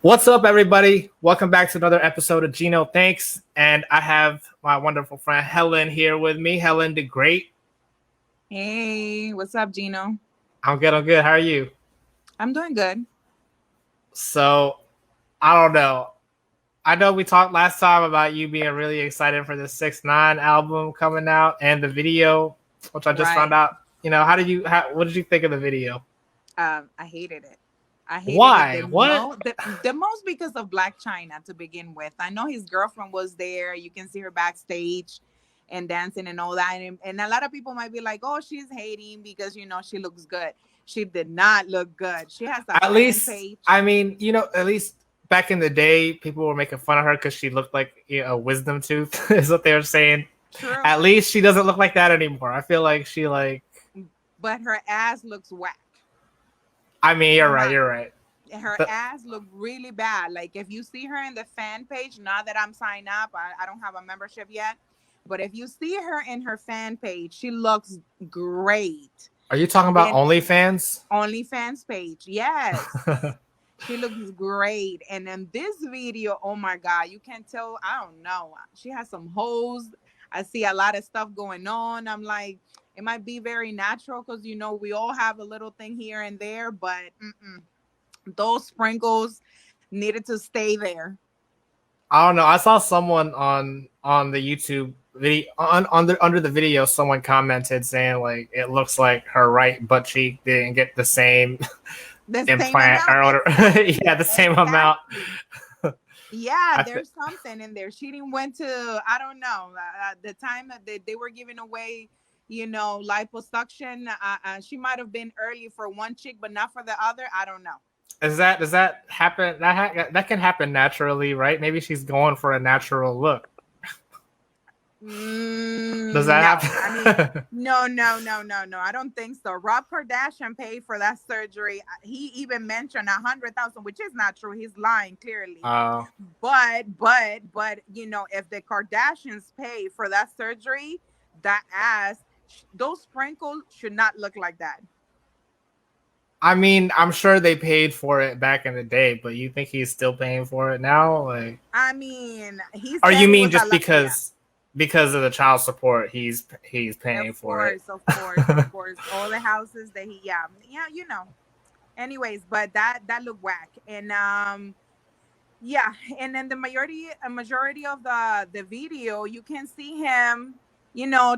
What's up, everybody? Welcome back to another episode of Gino Thanks. And I have my wonderful friend Helen here with me. Helen the Great. Hey, what's up, Gino? I'm good. I'm good. How are you? I'm doing good. So, I don't know. I know we talked last time about you being really excited for the 6ix9ine album coming out and the video, which I just found Right. out. What did you think of the video? I hated it. I hated it Why? What? the most because of Black China to begin with. I know his girlfriend was there. You can see her backstage and dancing and all that. And a lot of people might be like, "Oh, she's hating because she looks good." She did not look good. She has a At fan least, page. I mean, at least back in the day, people were making fun of her because she looked like a wisdom tooth, is what they were saying. True, At least she doesn't look like that anymore. I feel like she like. but her ass looks whack. I mean, you're No right. You're lie. right. Her But ass looked really bad. Like if you see her in the fan page, not that I'm signed up, I don't have a membership yet. But if you see her in her fan page, she looks great. are you talking And about then OnlyFans? OnlyFans page, yes. She looks great. And in this video, oh my God, you can tell, I don't know. She has some holes. I see a lot of stuff going on. I'm like, it might be very natural because, we all have a little thing here and there, but those sprinkles needed to stay there. I don't know. I saw someone on the YouTube video under the video. Someone commented saying like it looks like her right butt cheek didn't get the same The same implant amount. or whatever. Yeah, the same amount. Exactly. Yeah, I th- there's something in there. She didn't went to, I don't know, the time that they were giving away, liposuction. She might have been early for one chick, but not for the other. I don't know. does that happen? That can happen naturally, right? Maybe she's going for a natural look. Does that No, I mean, happen? no, no, no, no, no. I don't think so. Rob Kardashian paid for that surgery. He even mentioned 100,000, which is not true. He's lying clearly. Oh, But if the Kardashians pay for that surgery, that ass, those sprinkles should not look like that. I mean, I'm sure they paid for it back in the day, but you think he's still paying for it now? Like, I mean, he or you said it mean was a just lot. Yeah, because of the child support, he's of paying for it? course, of course, of course. All the houses that yeah. Anyways, but that looked whack, and yeah, and then the majority of the video, you can see him,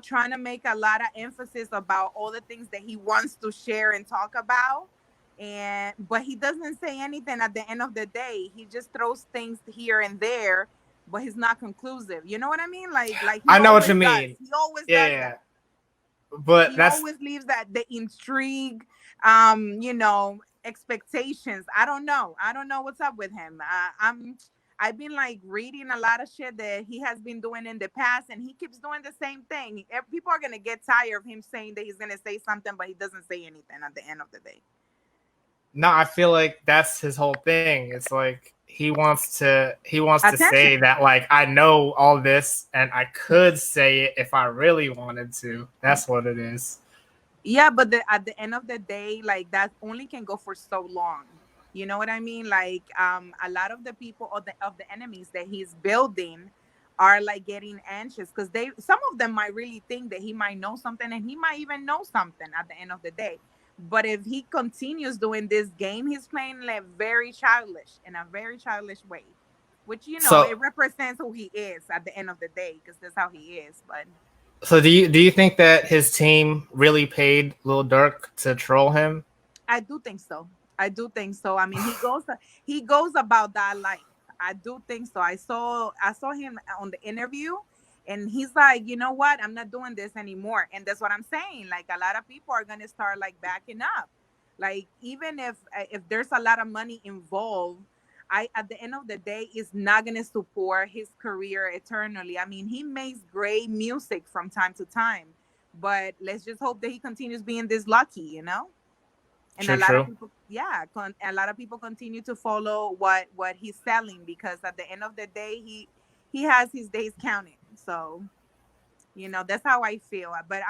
trying to make a lot of emphasis about all the things that he wants to share and talk about. And but he doesn't say anything at the end of the day. He just throws things here and there, but he's not conclusive. You know what I mean? Like he I know what always you does. mean. He always Yeah, does yeah. that. But He that's always leaves that the intrigue, expectations. I don't know what's up with him. I've been like reading a lot of shit that he has been doing in the past, and he keeps doing the same thing. People are gonna get tired of him saying that he's gonna say something, but he doesn't say anything at the end of the day. no. I feel like that's his whole thing. It's like he wants to say Attention. that like I know all this and I could say it if I really wanted to. That's what it is. Yeah, but at the end of the day, like that only can go for so long. You know what I mean? Like a lot of the people of the enemies that he's building are like getting anxious because some of them might really think that he might know something, and he might even know something at the end of the day. But if he continues doing this game, he's playing like very childish in a very childish way, which So it represents who he is at the end of the day because that's how he is. But so do you think that his team really paid Lil Durk to troll him? I do think so. I do think so. I mean, he goes about that life. I do think so. I saw him on the interview, and he's like, you know what? I'm not doing this anymore. And that's what I'm saying. Like a lot of people are gonna start like backing up. Like even if there's a lot of money involved, I at the end of the day is not gonna support his career eternally. I mean, he makes great music from time to time, but let's just hope that he continues being this lucky. And a True, lot of true. people, yeah, a lot of people continue to follow what he's selling because at the end of the day he has his days counted. So that's how I feel. But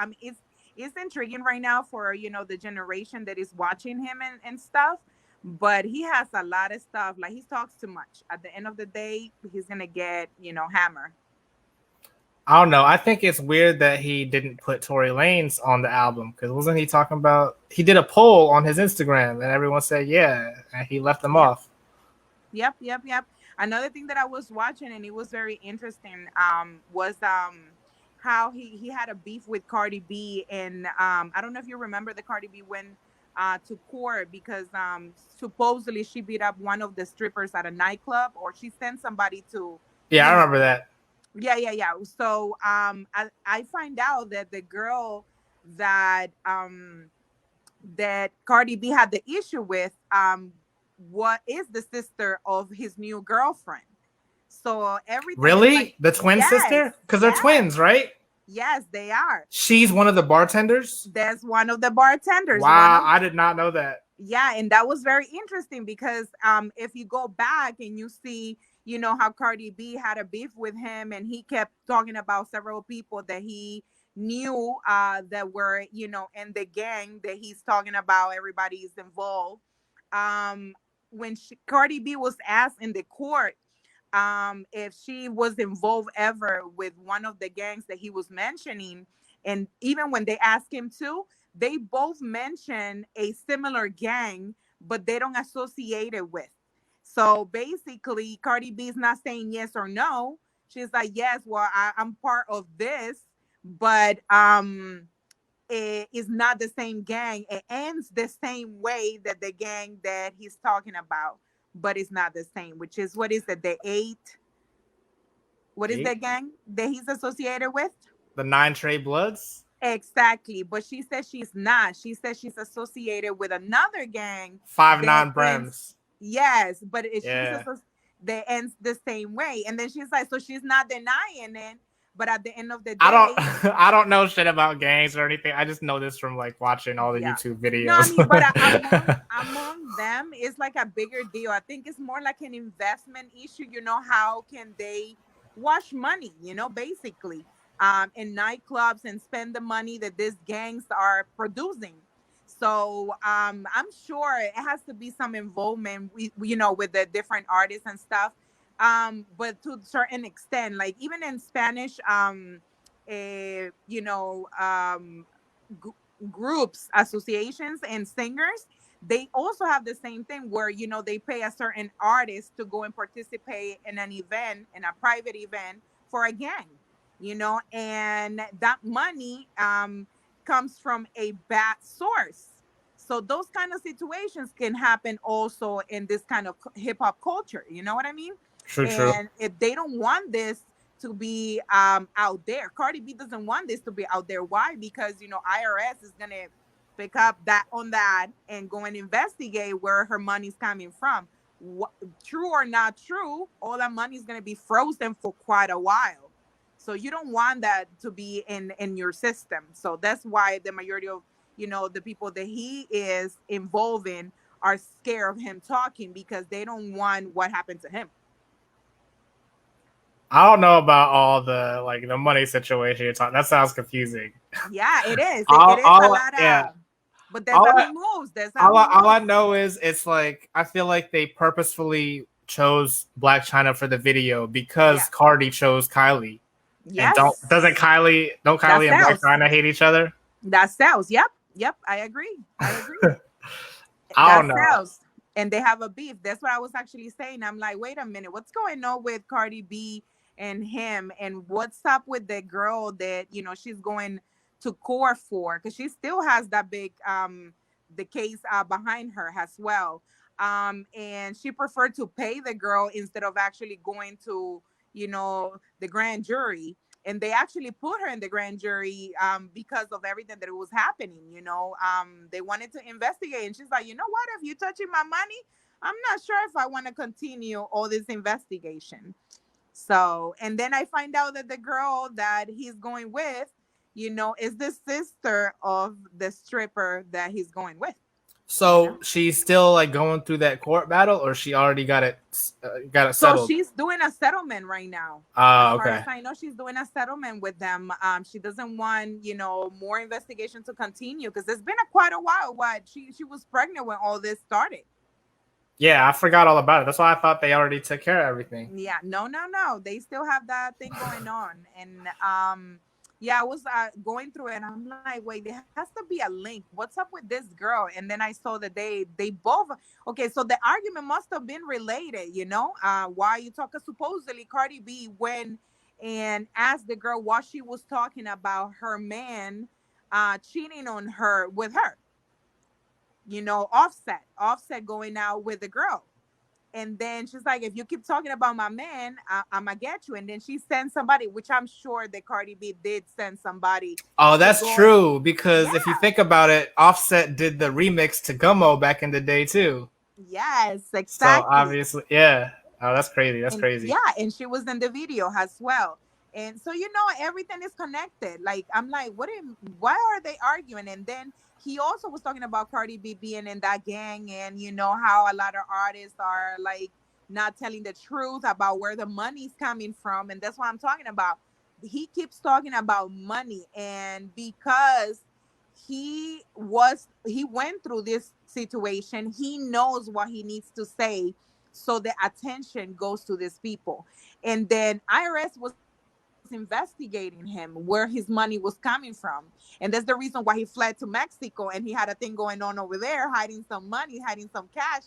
it's intriguing right now for the generation that is watching him and stuff. but he has a lot of stuff. Like, he talks too much. At the end of the day, he's gonna get, hammer. I don't know. I think it's weird that he didn't put Tory Lanez on the album because wasn't he talking about? He did a poll on his Instagram and everyone said yeah, and he left them Yep. off. Yep. Another thing that I was watching and it was very interesting was how he had a beef with Cardi B, and I don't know if you remember the Cardi B went to court because supposedly she beat up one of the strippers at a nightclub, or she sent somebody to, Yeah, I remember that. yeah. So I find out that the girl that that Cardi B had the issue with what is the sister of his new girlfriend. So everything is like, Really, the twin yes, sister? Because they're twins, right? yes, they are. She's one of the bartenders. There's one of the bartenders. Wow, I did not know that. Yeah, and that was very interesting because if you go back and you see, how Cardi B had a beef with him, and he kept talking about several people that he knew that were, in the gang that he's talking about. Everybody is involved. When Cardi B was asked in the court if she was involved ever with one of the gangs that he was mentioning, and even when they asked him to, they both mention a similar gang, but they don't associate it with. So basically, Cardi B is not saying yes or no. She's like, yes, well, I'm part of this, but it is not the same gang. It ends the same way that the gang that he's talking about, but it's not the same. Which is, what is it? The eight. What is the gang that he's associated with? The 9 Trey Bloods. Exactly, but she says she's not. She says she's associated with another gang. 5'9" Brems. Yes, but Yeah. they ends the same way. And then she's like, so she's not denying it, but at the end of the day, I don't know shit about gangs or anything. I just know this from like watching all the YouTube videos. No, I mean, but among them, it's like a bigger deal. I think it's more like an investment issue. How can they wash money? Basically. In nightclubs and spend the money that these gangs are producing. So I'm sure it has to be some involvement, with the different artists and stuff. But to a certain extent, like even in Spanish, groups, associations, and singers, they also have the same thing where they pay a certain artist to go and participate in an event, in a private event for a gang. And that money comes from a bad source. So those kind of situations can happen also in this kind of hip hop culture. You know what I mean? True. And if they don't want this to be out there, Cardi B doesn't want this to be out there. Why? Because IRS is gonna pick up on that and go and investigate where her money's coming from. True or not true, all that money is gonna be frozen for quite a while. So you don't want that to be in your system. So that's why the majority of the people that he is involving are scared of him talking, because they don't want what happened to him. I don't know about all the money situation you're talking. That sounds confusing. Yeah, it is. It is a lot of. Yeah. But that's how he moves. All I know is it's like I feel like they purposefully chose Black China for the video because Cardi chose Kylie. Yes. And don't Kylie and Black China hate each other? That sells. Yep. I agree. I don't know. Sells. And they have a beef. That's what I was actually saying. I'm like, wait a minute, what's going on with Cardi B and him? And what's up with the girl that she's going to court for? Because she still has that big the case behind her as well. And she preferred to pay the girl instead of actually going to the grand jury. And they actually put her in the grand jury because of everything that was happening. They wanted to investigate, and she's like, you know what? If you're touching my money, I'm not sure if I want to continue all this investigation. So, and then I find out that the girl that he's going with, is the sister of the stripper that he's going with. So she's still going through that court battle, or she already got it settled? So she's doing a settlement right now. As far as I know, she's doing a settlement with them. She doesn't want more investigation to continue, because it's been quite a while. She was pregnant when all this started. Yeah, I forgot all about it. That's why I thought they already took care of everything. Yeah, no. They still have that thing going on. And yeah, I was going through it and I'm like, wait, there has to be a link. What's up with this girl? And then I saw that they both okay, so the argument must have been related, you know? Why you talking supposedly Cardi B went and asked the girl what she was talking about her man cheating on her with her. You know, offset going out with the girl. And then she's like, if you keep talking about my man, I'm gonna get you. And then she sent somebody, which I'm sure that Cardi B did send somebody Oh, to that's go and true. Because if you yeah, think about it, Offset did the remix to Gummo back in the day too. yes, So exactly. obviously, yeah. Oh, that's crazy. That's And crazy. yeah, and she was in the video as well. And so you know everything is connected. Like I'm like, why are they arguing? And then he also was talking about Cardi B being in that gang, and you know how a lot of artists are like not telling the truth about where the money's coming from. And that's what I'm talking about. He keeps talking about money, and because he went through this situation, he knows what he needs to say so the attention goes to these people. And then IRS was investigating him where his money was coming from. And that's the reason why he fled to Mexico, and he had a thing going on over there, hiding some money, hiding some cash.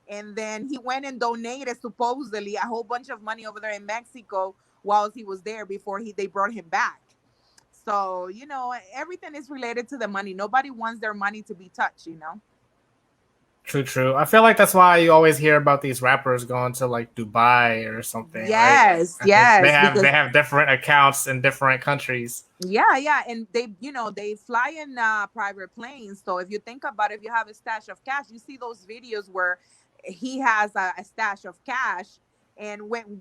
And then he went and donated supposedly a whole bunch of money over there in Mexico whilst he was there before they brought him back. So, you know, everything is related to the money. Nobody wants their money to be touched, you know? True, true. I feel like that's why you always hear about these rappers going to like Dubai or something, right? Yes, I think yes, because they have different accounts in different countries. yeah, and they fly in private planes. So if you think about it, if you have a stash of cash, you see those videos where he has a stash of cash. And when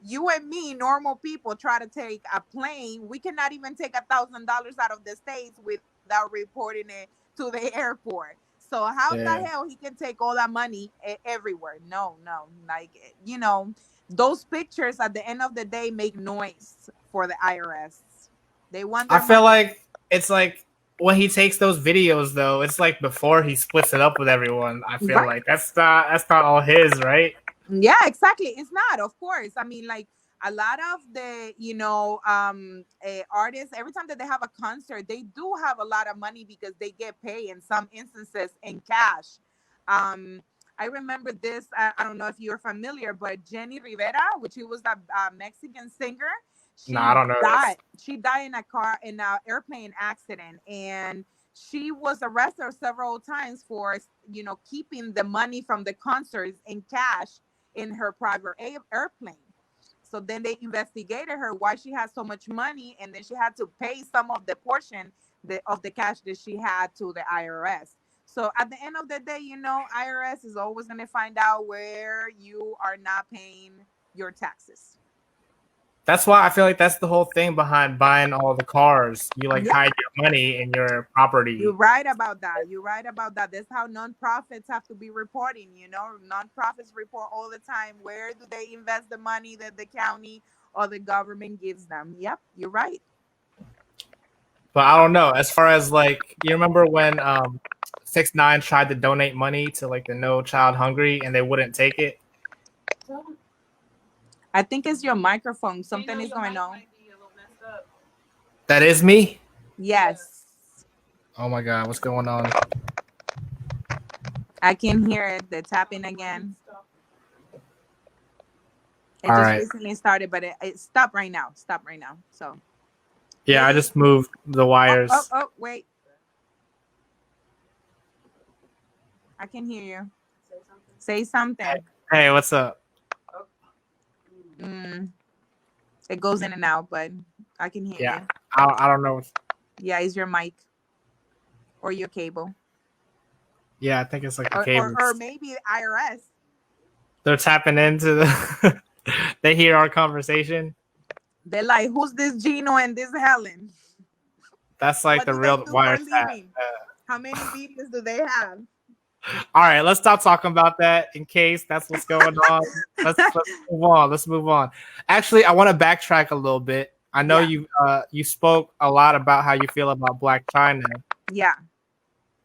you and me, normal people, try to take a plane, we cannot even take $1,000 out of the states without reporting it to the airport. So how the Yeah. hell he can take all that money everywhere? No, like those pictures at the end of the day make noise for the IRS. They want I their feel money. like it's like when he takes those videos though, it's like before he splits it up with everyone. I feel Right. like that's not all his, right? Yeah, exactly. It's not, of course. I mean, like a lot of the, artists, every time that they have a concert, they do have a lot of money because they get paid in some instances in cash. Um, I remember this. I don't know if you're familiar, but Jenny Rivera, which she was a Mexican singer, No, I don't know this. She died in an airplane accident, and she was arrested several times for keeping the money from the concerts in cash in her private airplane. So then they investigated her why she had so much money, and then she had to pay some of the portion of the cash that she had to the IRS. So at the end of the day, IRS is always going to find out where you are not paying your taxes. That's why I feel like that's the whole thing behind buying all the cars. You like Yeah, hide your money in your you're property. right about that. You're right about that. That's how nonprofits have to be reporting. Nonprofits report all the time. Where do they invest the money that the county or the government gives them? Yep, you're right. But I don't know. As far as like you remember when 6ix9ine tried to donate money to like the No Child Hungry and they wouldn't take it. I think it's your microphone. Something is going on. That is me. Yes, Oh my god, what's going on? I can hear it. The tapping again. It All just right. recently started, but it stopped right now. Stop right now. So, Yeah, I hey, just moved the wires. wait. I can hear you. Say Hey, something. hey, what's up? Mm, it goes in and out, but I can hear Yeah, you. I don't know. Yeah, it's your mic or your cable, Yeah, I think it's like the or cables. maybe IRS. They're tapping into the. They hear our conversation. They're like, who's this Gino and this Helen? That's like What the do they real do for a wiretap. living? How many videos do they have? All right, let's stop talking about that in case that's what's going on. Let's move on. Let's move on. Actually, I want to backtrack a little bit. I know Yeah, you spoke a lot about how you feel about Black China. yeah.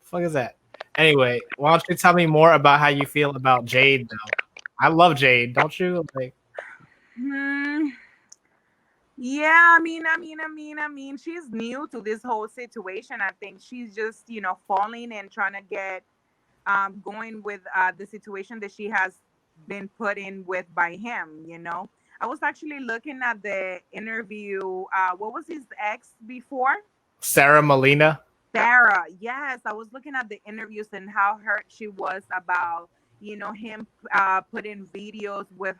The fuck is that? Anyway, why don't you tell me more about how you feel about Jade though? I love Jade, don't you? Like, Hmm. Yeah, I mean, she's new to this whole situation. I think she's just, falling and trying to get going with the situation that she has been put in with by him. I was actually looking at the interview. What was his ex before? Sarah Molina. Sarah. Yes, I was looking at the interviews and how hurt she was about, him putting videos with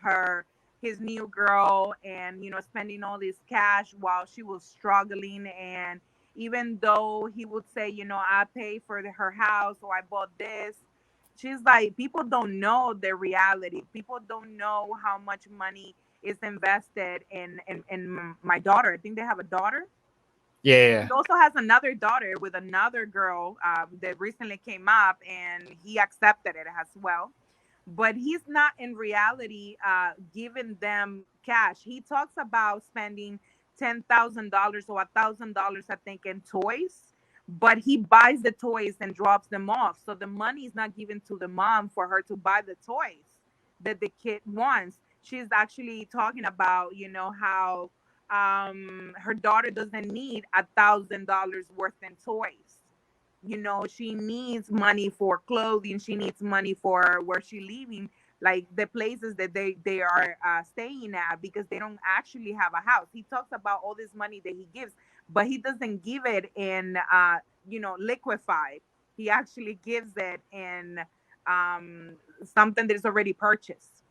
his new girl, and spending all this cash while she was struggling. And even though he would say, I pay for her house, or I bought this, she's like, people don't know the reality. People don't know how much money is invested in my daughter. I think they have a daughter. He Yeah. also has another daughter with another girl that recently came up, and he accepted it as well. But he's not in reality giving them cash. He talks about spending $10,000 or $1,000, I think, in toys, but he buys the toys and drops them off. So the money is not given to the mom for her to buy the toys that the kid wants. She's actually talking about, how her daughter doesn't need $1,000 worth in toys. She needs money for clothing. She needs money for where she living, like the places that they are staying at, because they don't actually have a house. He talks about all this money that he gives, but he doesn't give it in liquefied. He actually gives it in something that is already purchased.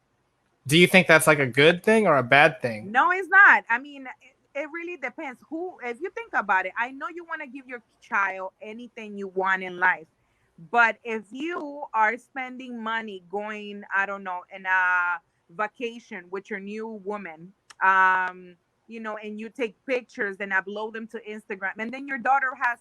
Do you think that's like a good thing or a bad thing? No, it's not. I mean, it really depends. Who, if you think about it, I know you want to give your child anything you want in life, but if you are spending money going, I don't know, in a vacation with your new woman, and you take pictures and upload them to Instagram, and then your daughter has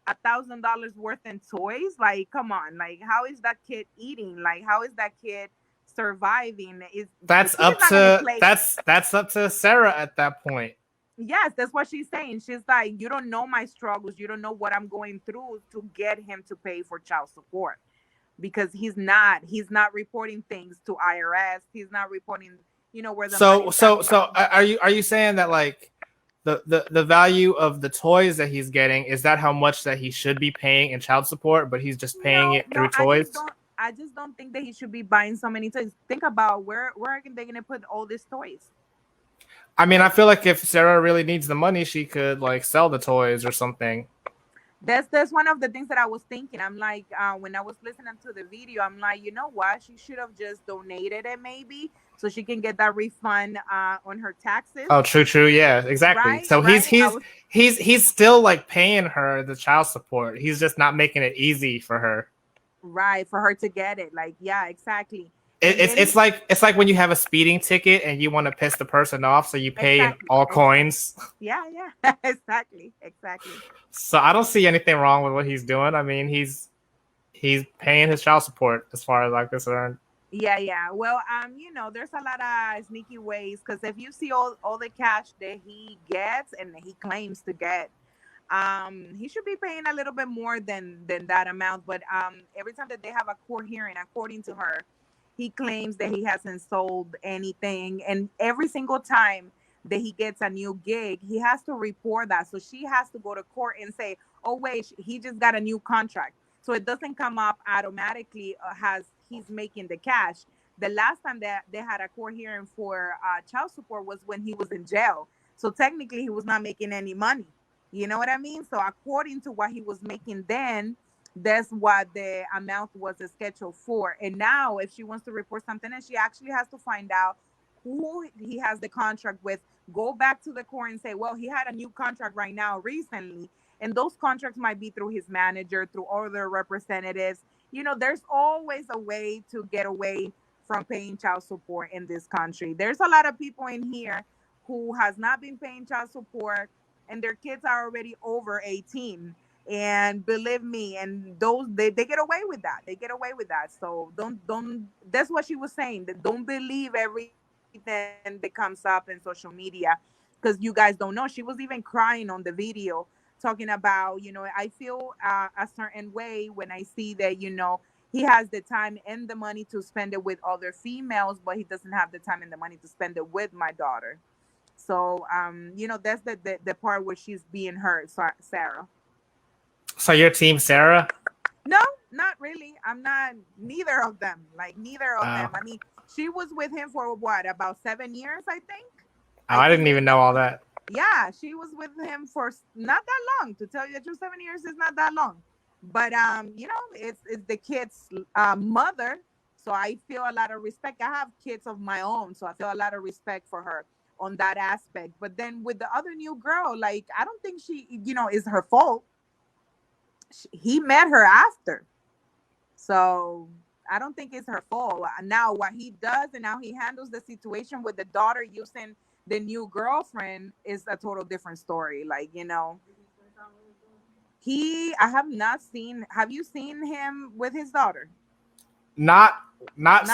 $1,000 worth in toys, like, come on, like, how is that kid eating? Like, how is that kid surviving? Is the That's kid is up not going to to play. that's up to Sarah at that point. Yes, that's what she's saying. She's like, you don't know my struggles. You don't know what I'm going through to get him to pay for child support, because he's not reporting things to IRS. He's not reporting, where the money So is so coming so from. are you saying that like the value of the toys that he's getting is that how much that he should be paying in child support, but he's just paying No, it no, through toys? I just don't think that he should be buying so many toys. Think about where are they gonna put all these toys? I mean, I Like, feel like if Sarah really needs the money, she could like sell the toys or something. that's one of the things that I was thinking. I'm like, when I was listening to the video, I'm like, you know what? She should have just donated it, maybe, so she can get that refund on her taxes. Oh, true, true, yeah, exactly. Right, So he's right. I he's was he's he's still like paying her the child support. He's just not making it easy for her. right for her to get it. Like, yeah, exactly. It, And it's then it's like it's like when you have a speeding ticket and you want to piss the person off, so you pay in exactly, all exactly. coins. Yeah, yeah, exactly, exactly. So I don't see anything wrong with what he's doing. I mean, he's paying his child support as far as I'm concerned. Yeah, yeah. Well, there's a lot of sneaky ways, because if you see all the cash that he gets and he claims to get, he should be paying a little bit more than that amount. But every time that they have a court hearing, according to her, he claims that he hasn't sold anything, and every single time that he gets a new gig, he has to report that. So she has to go to court and say, oh wait, he just got a new contract, so it doesn't come up automatically as he's making the cash. The last time that they had a court hearing for child support was when he was in jail, so technically he was not making any money. You know what I mean? So according to what he was making then, that's what the amount was scheduled for. And now, if she wants to report something, and she actually has to find out who he has the contract with, go back to the court and say, well, he had a new contract right now recently. And those contracts might be through his manager, through other representatives. There's always a way to get away from paying child support in this country. There's a lot of people in here who has not been paying child support, and their kids are already over 18. And believe me, and those they get away with that. They get away with that. So don't that's what she was saying. That don't believe everything that comes up in social media, because you guys don't know. She was even crying on the video, talking about, I feel a certain way when I see that, he has the time and the money to spend it with other females, but he doesn't have the time and the money to spend it with my daughter. So, that's the part where she's being hurt, Sarah. So your team, Sarah? No, not really. I'm not neither of them. Like neither of them. I mean, she was with him for what, about 7 years, I think. I didn't even know all that. Yeah, she was with him for not that long. To tell you the truth, 7 years is not that long. But it's the kid's mother, so I feel a lot of respect. I have kids of my own, so I feel a lot of respect for her on that aspect. But then with the other new girl, like I don't think she, is her fault. He met her after, so I don't think it's her fault. Now what he does and how he handles the situation with the daughter using the new girlfriend is a total different story. Like, I have not seen. Have you seen him with his daughter? Not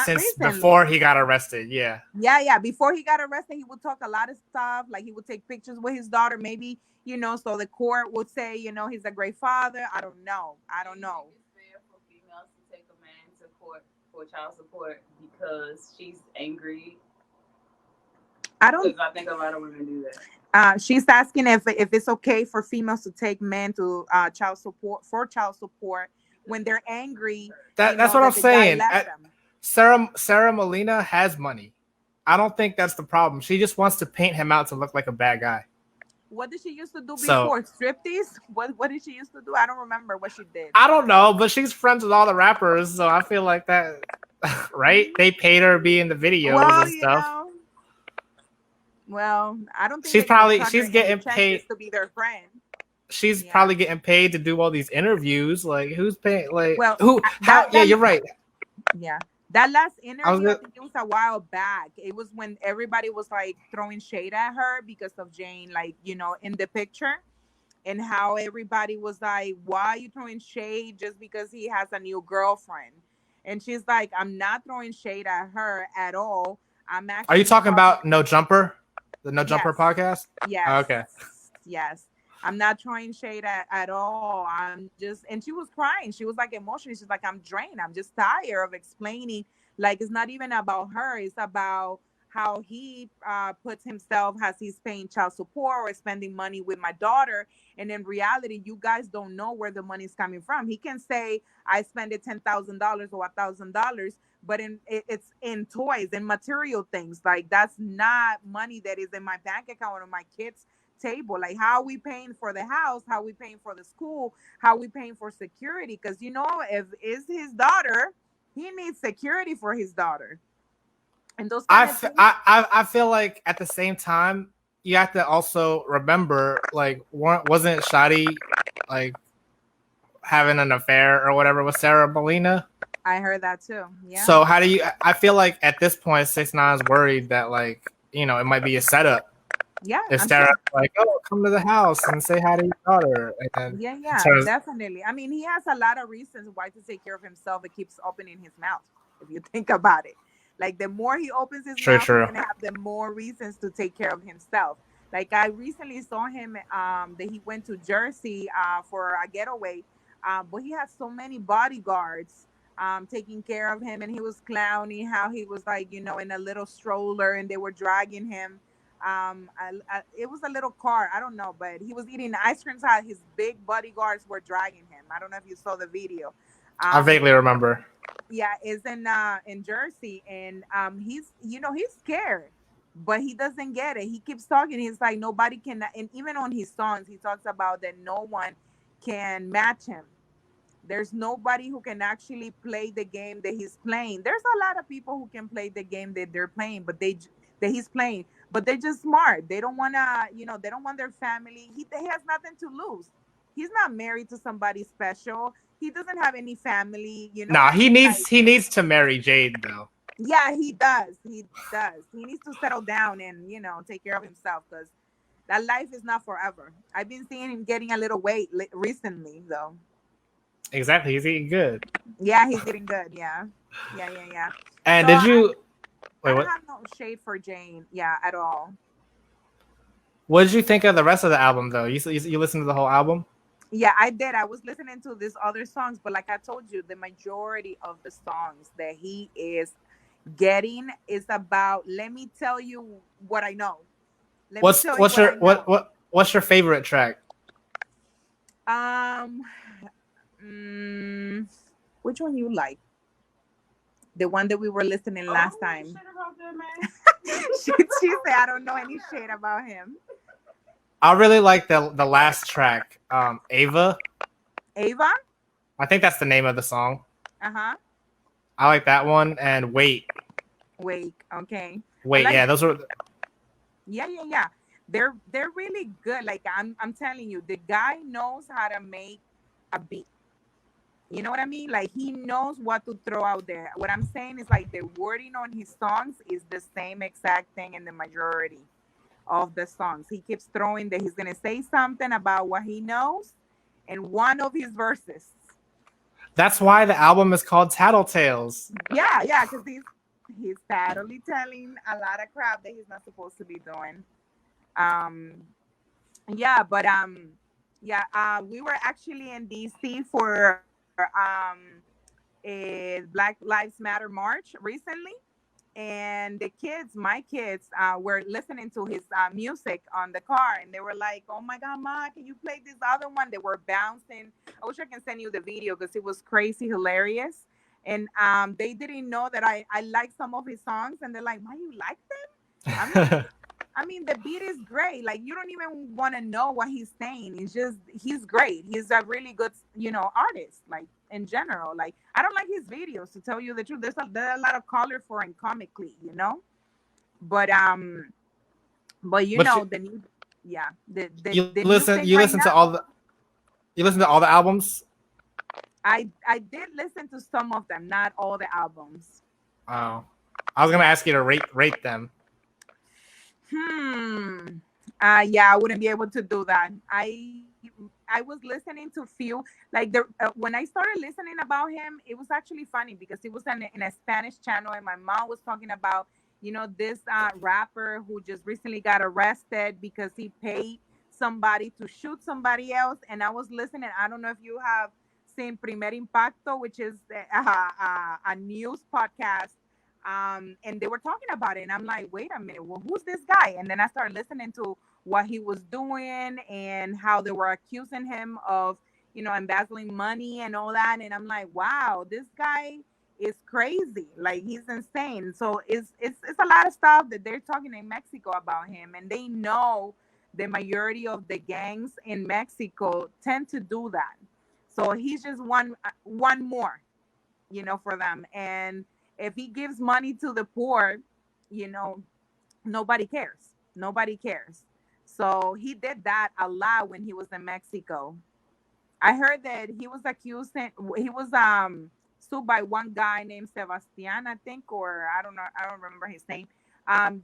since recently. Before he got arrested. Yeah. Yeah. Before he got arrested, he would talk a lot of stuff. Like he would take pictures with his daughter. Maybe, so the court would say, he's a great father. I don't know. It's fair for females to take a man to court for child support because she's angry. I think a lot of women do that. She's asking if it's okay for females to take men to child support when they're angry. That's what I'm saying. Sarah Molina has money. I don't think that's the problem. She just wants to paint him out to look like a bad guy. What did she used to do before? Striptease? What did she used to do? I don't remember what she did. I don't know, but she's friends with all the rappers, so I feel like that, right? They paid her to be in the videos and stuff. Well, I don't think she's getting paid to be their friend. She's probably getting paid to do all these interviews. Like, who's paying? Like, well, who? Yeah, you're right. Yeah. That last interview, I think it was a while back. It was when everybody was like throwing shade at her because of Jane, like, in the picture, and how everybody was like, why are you throwing shade just because he has a new girlfriend? And she's like, I'm not throwing shade at her at all. I'm actually. Are you talking about No Jumper? The No Jumper podcast? Yes. Oh, okay. Yes. I'm not throwing shade at all. And she was crying. She was like emotional. She's like, I'm drained. I'm just tired of explaining. Like, it's not even about her. It's about how he puts himself as he's paying child support or spending money with my daughter. And in reality, you guys don't know where the money's coming from. He can say, I spent it $10,000 or $1,000, but it's in toys and material things. Like, that's not money that is in my bank account or my kids' table. Like, how are we paying for the house? How are we paying for the school? How are we paying for security? Because if it's his daughter, he needs security for his daughter. And those I feel like at the same time you have to also remember, like, wasn't Shadi like having an affair or whatever with Sarah Molina? I heard that too. Yeah. So how do you? I feel like at this point 6ix9ine is worried that, like, it might be a setup. Yeah. If Sarah's like, oh, come to the house and say hi to your daughter. And then definitely. I mean, he has a lot of reasons why to take care of himself. It keeps opening his mouth, if you think about it. Like, the more he opens his mouth, he's going to have the more reasons to take care of himself. Like, I recently saw him that he went to Jersey for a getaway, but he had so many bodyguards taking care of him, and he was clowning how he was, like, in a little stroller, and they were dragging him. It was a little car, I don't know, but he was eating ice cream, how his big bodyguards were dragging him. I don't know if you saw the video. I vaguely remember. Yeah, it's in Jersey, and he's scared, but he doesn't get it. He keeps talking. He's like, nobody can, and even on his songs, he talks about that no one can match him. There's nobody who can actually play the game that he's playing. There's a lot of people who can play the game that they're playing, but that he's playing, but they're just smart. They don't want to, they don't want their family. He has nothing to lose. He's not married to somebody special. He doesn't have any family, Nah, he needs to marry Jade, though. Yeah, he does. He needs to settle down and, take care of himself, because that life is not forever. I've been seeing him getting a little weight recently, though. Exactly. He's eating good. Yeah, he's eating good. Yeah. And so I don't have no shade for Jane, at all. What did you think of the rest of the album, though? You listened to the whole album? Yeah, I did. I was listening to these other songs, but like I told you, the majority of the songs that he is getting is about, let me tell you what I know. Let me tell you What's what I your know. what's your favorite track? Um, mm, which one you like? The one that we were listening last time. Shit about that, man. She said, I don't know any shit about him. I really like the last track, Ava. Ava? I think that's the name of the song. Uh-huh. I like that one, and Wait. Okay. Wait, like, yeah, those were. Yeah. They're really good. Like I'm telling you, the guy knows how to make a beat. You know what I mean? Like he knows what to throw out there. What I'm saying is like the wording on his songs is the same exact thing in the majority of the songs. He keeps throwing that he's gonna say something about what he knows in one of his verses. That's why the album is called Tattletales. Yeah, because he's totally telling a lot of crap that he's not supposed to be doing. Um, yeah, but we were actually in DC for a Black Lives Matter march recently, and the kids, my kids, were listening to his music on the car, and they were like, "Oh my God, Ma, can you play this other one?" They were bouncing. I wish I can send you the video because it was crazy hilarious. And they didn't know that I like some of his songs, and they're like, "Ma, you like them?" I mean, the beat is great. Like you don't even want to know what he's saying. It's just he's great. He's a really good, artist. Like in general, like I don't like his videos to tell you the truth. There's a lot of colorful and comically. But But the new, yeah, the you new thing right listen to now. you listen to all the albums. I did listen to some of them, not all the albums. Oh, I was gonna ask you to rate them. Yeah, I wouldn't be able to do that. I was listening to few, like when I started listening about him, it was actually funny because it was in a Spanish channel, and my mom was talking about this rapper who just recently got arrested because he paid somebody to shoot somebody else. And I was listening. I don't know if you have seen Primer Impacto, which is a news podcast, and they were talking about it, and I'm like, wait a minute, well, who's this guy? And then I started listening to what he was doing and how they were accusing him of embezzling money and all that, and I'm like, wow, this guy is crazy, like he's insane. So it's a lot of stuff that they're talking in Mexico about him, and they know the majority of the gangs in Mexico tend to do that. So he's just one more for them. And if he gives money to the poor, nobody cares. Nobody cares. So he did that a lot when he was in Mexico. I heard that he was he was sued by one guy named Sebastian, I think, or I don't know, I don't remember his name.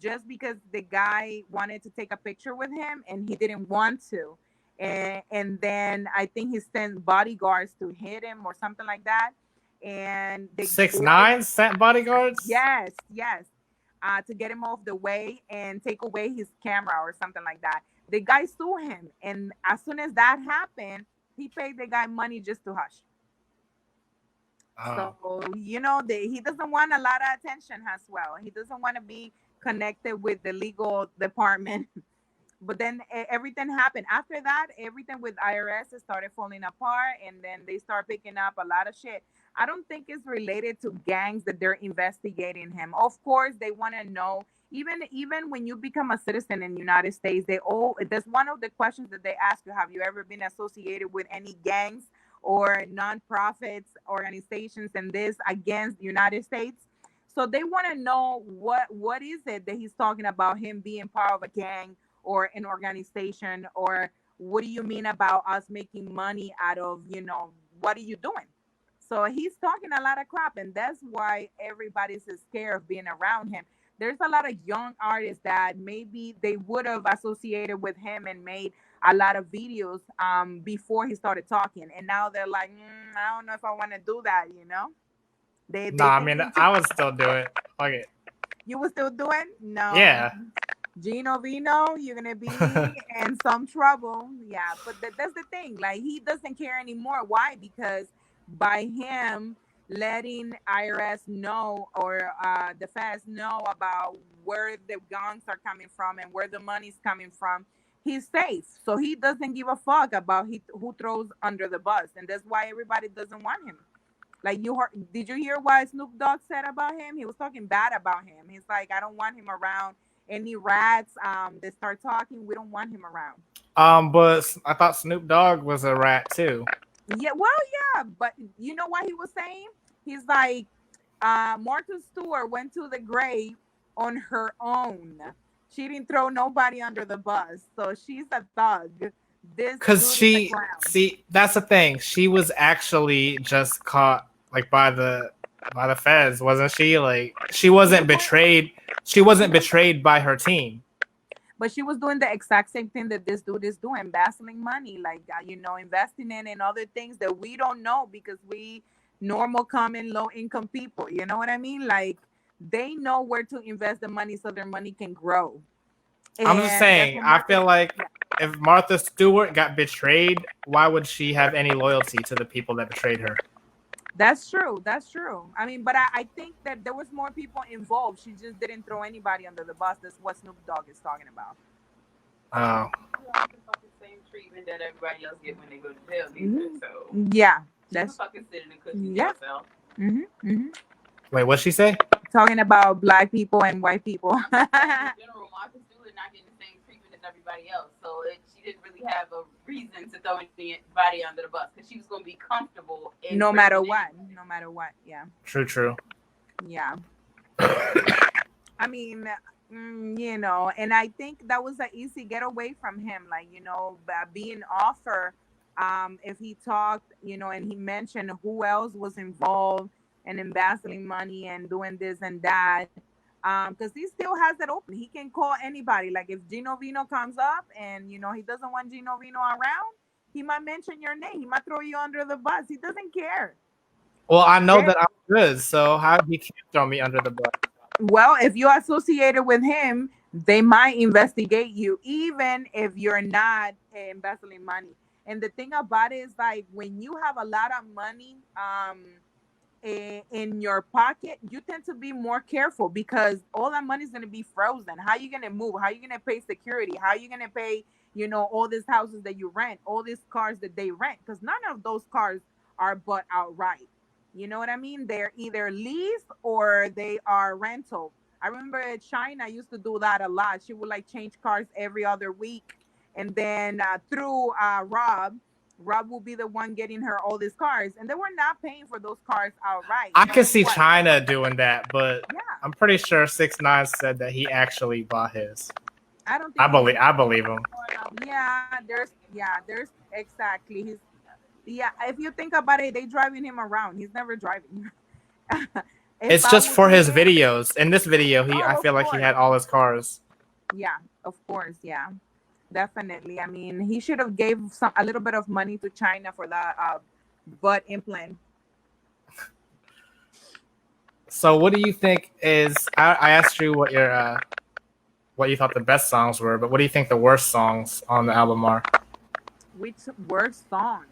Just because the guy wanted to take a picture with him and he didn't want to. And then I think he sent bodyguards to hit him or something like that. And 6ix9ine sent bodyguards. Yes. To get him off the way and take away his camera or something like that. The guy sued him, and as soon as that happened, he paid the guy money just to hush. Oh. So he doesn't want a lot of attention as well. He doesn't want to be connected with the legal department. But then everything happened after that. Everything with IRS started falling apart, and then they start picking up a lot of shit. I don't think it's related to gangs that they're investigating him. Of course, they want to know. Even when you become a citizen in the United States, that's one of the questions that they ask you. Have you ever been associated with any gangs or nonprofits organizations and this against the United States? So they want to know what is it that he's talking about, him being part of a gang or an organization, or what do you mean about us making money out of, what are you doing? So he's talking a lot of crap, and that's why everybody's scared of being around him. There's a lot of young artists that maybe they would have associated with him and made a lot of videos before he started talking, and now they're like, I don't know if I want to do that. No, I mean, I would still do it. Fuck it. You would still do it? No. Yeah. Gino Vino, you're gonna be in some trouble. Yeah, but that's the thing. Like he doesn't care anymore. Why? Because by him letting IRS know or the feds know about where the guns are coming from and where the money's coming from, he's safe. So he doesn't give a fuck about who throws under the bus, and that's why everybody doesn't want him. Like you heard, did you hear what Snoop Dogg said about him? He was talking bad about him. He's like, I don't want him around any rats. They start talking. We don't want him around. But I thought Snoop Dogg was a rat too. Yeah, well, yeah, but you know what he was saying? He's like, Martha Stewart went to the grave on her own. She didn't throw nobody under the bus, so she's a thug. This Cause dude is a she clown. see that's the thing. She was actually just caught like by the feds, wasn't she? Like she wasn't betrayed. She wasn't betrayed by her team. But she was doing the exact same thing that this dude is doing, embezzling money, like investing in other things that we don't know because we normal, common, low income people. You know what I mean? Like they know where to invest the money so their money can grow. I'm just saying. I feel like Yeah. if Martha Stewart got betrayed, why would she have any loyalty to the people that betrayed her? That's true. That's true. I mean, but I think that there was more people involved. She just didn't throw anybody under the bus. That's what Snoop Dogg is talking about. Oh. The same treatment that everybody else get when they go to jail. Mm-hmm. So yeah, that's fucking sitting in cookies yourself. Wait, what'd she say? Talking about black people and white people. In general, Martha Stewart not getting the same treatment as everybody else, so she didn't really have a reason to throw anybody under the bus because she was going to be comfortable. No matter what. No matter what. Yeah. True. Yeah. I mean, and I think that was an easy getaway from him. Like, being offered, if he talked, and he mentioned who else was involved and embezzling money and doing this and that. Because he still has it open. He can call anybody. Like if Gino Vino comes up and he doesn't want Gino Vino around, he might mention your name. He might throw you under the bus. He doesn't care. Well, I know that I'm good, so how he can't throw me under the bus? Well, if you're associated with him, they might investigate you, even if you're not embezzling money. And the thing about it is, like, when you have a lot of money, in your pocket, you tend to be more careful because all that money is going to be frozen. How are you going to move? How are you going to pay security? How are you going to pay, all these houses that you rent, all these cars that they rent? Because none of those cars are bought outright. You know what I mean? They're either leased or they are rental. I remember China used to do that a lot. She would like change cars every other week. And then through Rob will be the one getting her all these cars, and they were not paying for those cars outright. I can see China doing that, but yeah. I'm pretty sure 6ix9ine said that he actually bought his. I don't think I believe him. There's exactly. If you think about it, they driving him around. He's never driving. It's just for his videos. In this video, I feel like he had all his cars. Yeah, of course, yeah. Definitely. I mean, he should have gave a little bit of money to China for that butt implant. So, what do you think is? I asked you what you thought the best songs were, but what do you think the worst songs on the album are? Which worst songs?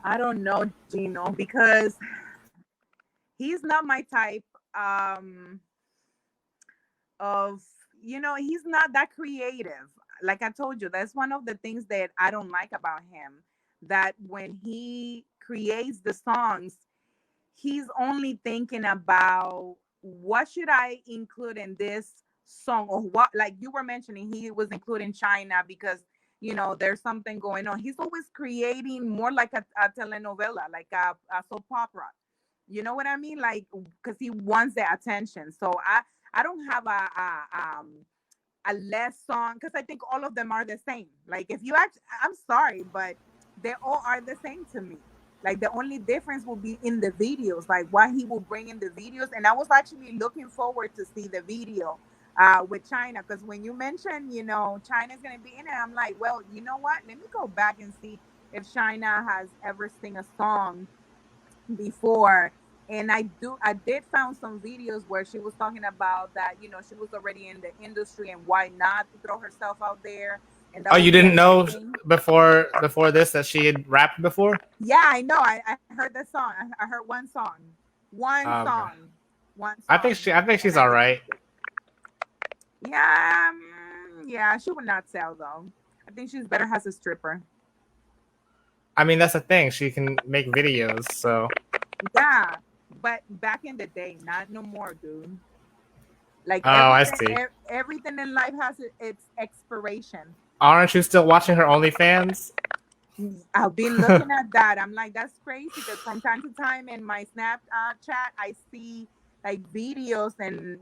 I don't know, Gino, because he's not my type. Of he's not that creative. Like I told you, that's one of the things that I don't like about him, that when he creates the songs, he's only thinking about what should I include in this song, or what, like you were mentioning, he was including China because there's something going on. He's always creating more like a telenovela, like a soap opera. You know what I mean? Like, because he wants the attention. So I don't have a less song, because I think all of them are the same. Like if you I'm sorry, but they all are the same to me. Like the only difference will be in the videos, like what he will bring in the videos. And I was actually looking forward to see the video with China, because when you mentioned, China's gonna be in it, I'm like, well, you know what? Let me go back and see if China has ever sing a song before And I did found some videos where she was talking about that, she was already in the industry and why not to throw herself out there. And that Oh, would you be a didn't good know thing. before this that she had rapped before? Yeah, I know. I heard that song. I heard one song. One Okay. song. One I song. think And she's I all did. right. Yeah, yeah, she would not sell though. I think she's better as a stripper. I mean, that's the thing. She can make videos, so. Yeah, but back in the day, not no more, dude. Like Oh, I see. everything in life has its expiration. Aren't you still watching her OnlyFans? I've been looking at that. I'm like, that's crazy because from time to time in my Snapchat, I see like videos and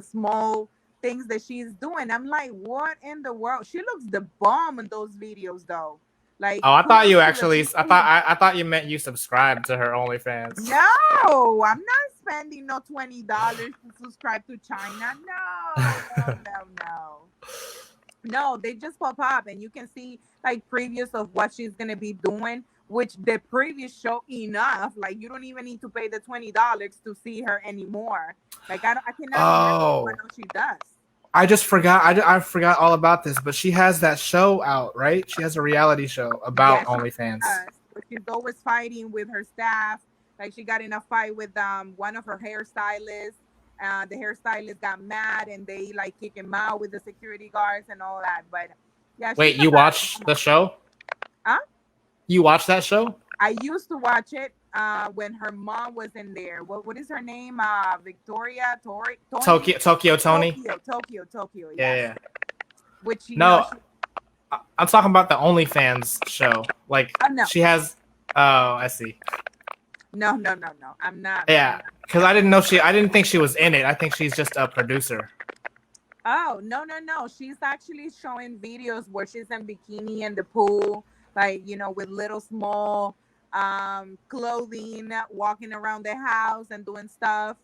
small things that she's doing. I'm like, what in the world? She looks the bomb in those videos, though. Like, Oh, I thought kudos you to the actually. people. I thought you meant you subscribed to her OnlyFans. No, I'm not spending no $20 to subscribe to China. No. No, they just pop up and you can see like previews of what she's gonna be doing, which the previous show enough. Like you don't even need to pay the $20 to see her anymore. Like I cannot imagine what Oh, else she does. I just forgot. I forgot all about this. But she has that show out, right? She has a reality show about Yes, she OnlyFans. does. But she's always fighting with her staff. Like she got in a fight with one of her hairstylists. The hairstylist got mad and they like kick him out with the security guards and all that. But yeah, she's Wait, a you bad watched the woman. show? Huh? You watched that show? I used to watch it when her mom was in there. What is her name? Victoria Tony? Tokyo Tony. Tokyo. Yeah, Yes. yeah. Which No, I'm talking about the OnlyFans show. Like no. she has. Oh, I see. No. I'm not. Yeah, because I didn't think she was in it. I think she's just a producer. Oh, no. She's actually showing videos where she's in bikini in the pool, like, with little small clothing, walking around the house and doing stuff.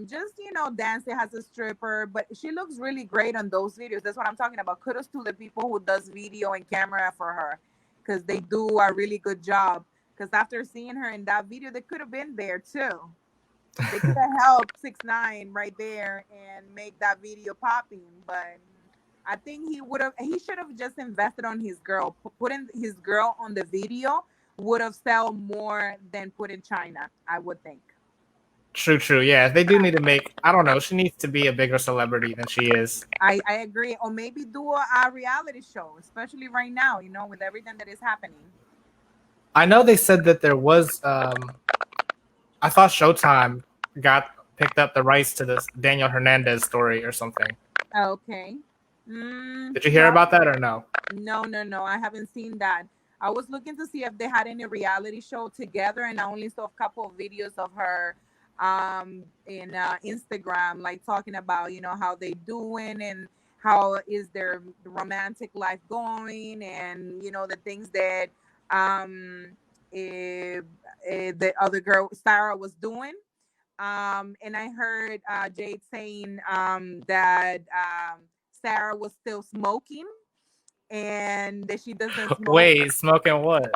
Just, dancing as a stripper, but she looks really great on those videos. That's what I'm talking about. Kudos to the people who does video and camera for her because they do a really good job. Because after seeing her in that video, they could have been there too. They could have helped 6ix9ine right there and make that video popping, but I think he should have just invested on his girl. Putting his girl on the video would have sell more than putting China, I would think. True. Yeah, they do need to make. I don't know. She needs to be a bigger celebrity than she is. I agree, or maybe do a reality show, especially right now. With everything that is happening. I know they said that there was. I thought Showtime picked up the rights to this Daniel Hernandez story or something. Okay. Did you hear about that or no? No. I haven't seen that. I was looking to see if they had any reality show together, and I only saw a couple of videos of her in Instagram, like talking about how they doing and how is their romantic life going, and the things that the other girl Sarah was doing. And I heard Jade saying that Sarah was still smoking and that she doesn't smoke. Wait, smoking what?